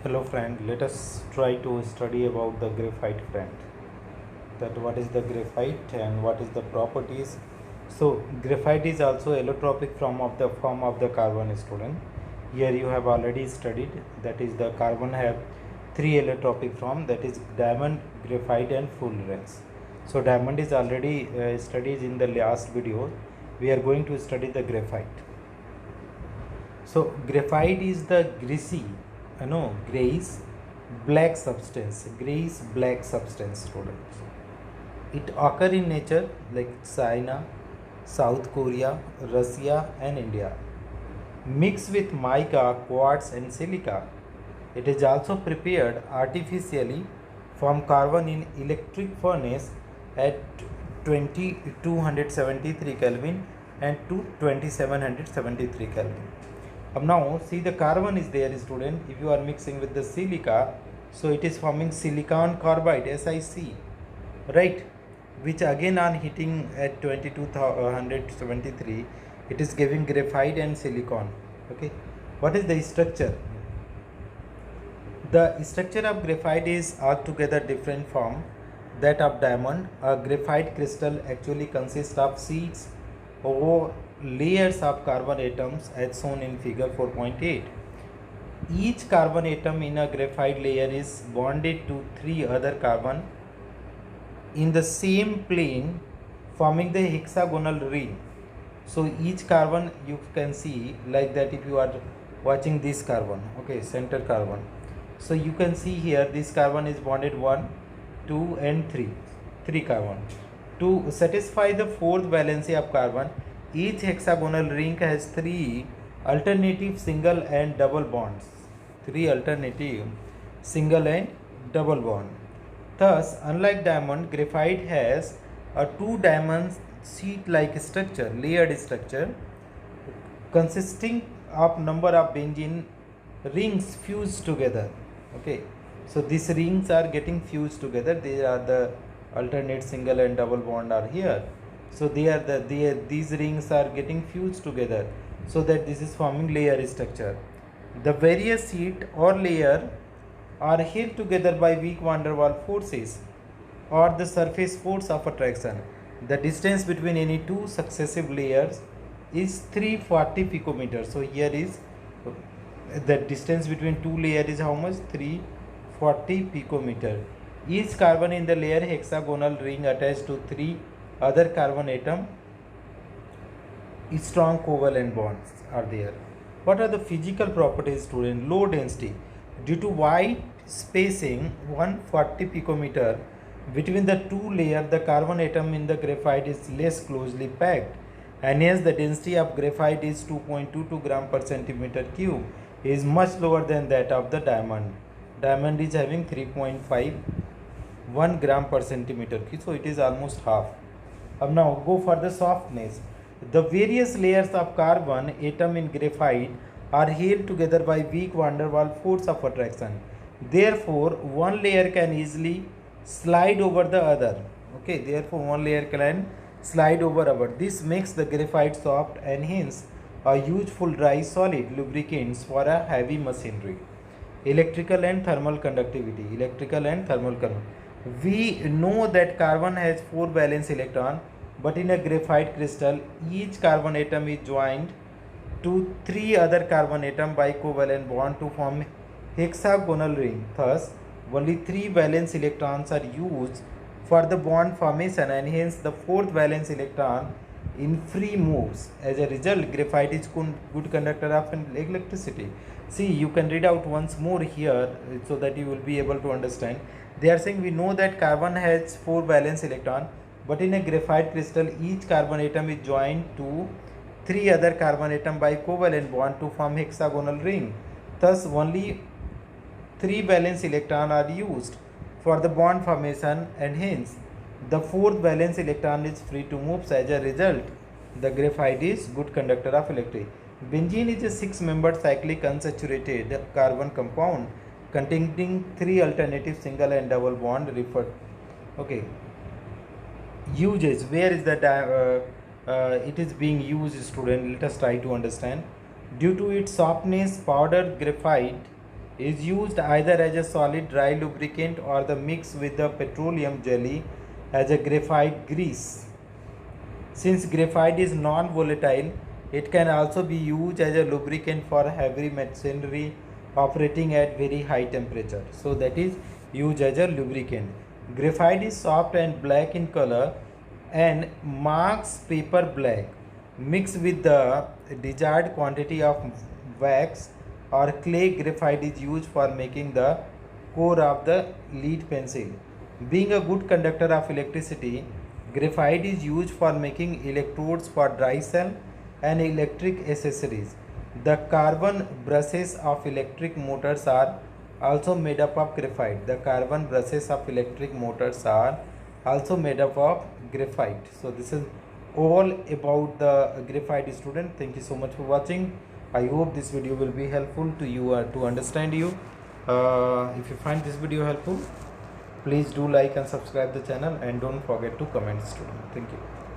Hello friend, let us try to study about the graphite friend. That what is the graphite and what is the properties. So graphite is also allotropic form of the carbon student. Here you have already studied that is the carbon have three allotropic form, that is diamond, graphite and fullerenes. So diamond is already studied in the last video. We are going to study the graphite. So graphite is the grayish black substance students. It occur in nature like China, South Korea, Russia and India. Mixed with mica, quartz and silica. It is also prepared artificially from carbon in electric furnace at 2273 Kelvin and to 2773 Kelvin. Now see the carbon is there student. If you are mixing with the silica, so it is forming silicon carbide SiC, right, which again on heating at 2273 it is giving graphite and silicon. Okay, what is the structure? The structure of graphite is altogether different from that of diamond. A graphite crystal actually consists of sheets or layers of carbon atoms as shown in figure 4.8. Each carbon atom in a graphite layer is bonded to three other carbon in the same plane, forming the hexagonal ring. So each carbon you can see like that. If you are watching this carbon, okay, center carbon, so you can see here this carbon is bonded 1, 2 and 3 carbon. To satisfy the fourth valency of carbon, each hexagonal ring has three alternative single and double bonds. Thus, unlike diamond, graphite has a two-dimensional sheet-like structure, layered structure, consisting of number of benzene rings fused together. Okay, so these rings are getting fused together. They are the alternate single and double bond are here. So these rings are getting fused together, so that this is forming layer structure. The various sheet or layer are held together by weak van der Waals forces or the surface force of attraction. The distance between any two successive layers is 340 picometers. So here is the distance between two layers is how much? 340 picometer. Each carbon in the layer hexagonal ring attached to three other carbon atom, strong covalent bonds are there. What are the physical properties student? Low density. Due to wide spacing 140 picometer between the two layers, the carbon atom in the graphite is less closely packed, and hence the density of graphite is 2.22 gram per centimeter cube, is much lower than that of the diamond. Diamond is having 3.51 gram per centimeter cube, so it is almost half. Now go for the softness. The various layers of carbon atom in graphite are held together by weak van der Waals force of attraction. Therefore, one layer can easily slide over the other. Okay, therefore one layer can slide over other. This makes the graphite soft and hence a useful dry solid lubricants for a heavy machinery. Electrical and thermal conductivity. We know that carbon has 4 valence electron, but in a graphite crystal, each carbon atom is joined to three other carbon atom by covalent bond to form hexagonal ring. Thus, only 3 valence electrons are used for the bond formation, and hence the fourth valence electron in free moves. As a result, graphite is good conductor of electricity. See, you can read out once more here so that you will be able to understand. They are saying we know that carbon has 4 valence electron, but in a graphite crystal, each carbon atom is joined to three other carbon atom by covalent bond to form hexagonal ring. Thus, only 3 valence electron are used for the bond formation, and hence the fourth valence electron is free to move. As a result, the graphite is good conductor of electricity. Benzene is a 6-membered cyclic unsaturated carbon compound containing 3 alternative single and double bond referred. Okay. Uses. Where is that it is being used student? Let us try to understand. Due to its softness, powdered graphite is used either as a solid dry lubricant or the mix with the petroleum jelly as a graphite grease. Since graphite is non-volatile, it can also be used as a lubricant for heavy machinery operating at very high temperature. So that is used as a lubricant. Graphite is soft and black in color and marks paper black. Mixed with the desired quantity of wax or clay, graphite is used for making the core of the lead pencil. Being a good conductor of electricity, graphite is used for making electrodes for dry cell and electric accessories. The carbon brushes of electric motors are also made up of graphite. The carbon brushes of electric motors are also made up of graphite. So this is all about the graphite, student. Thank you so much for watching. I hope this video will be helpful to you or to understand you. If you find this video helpful, please do like and subscribe the channel and don't forget to comment, student. Thank you.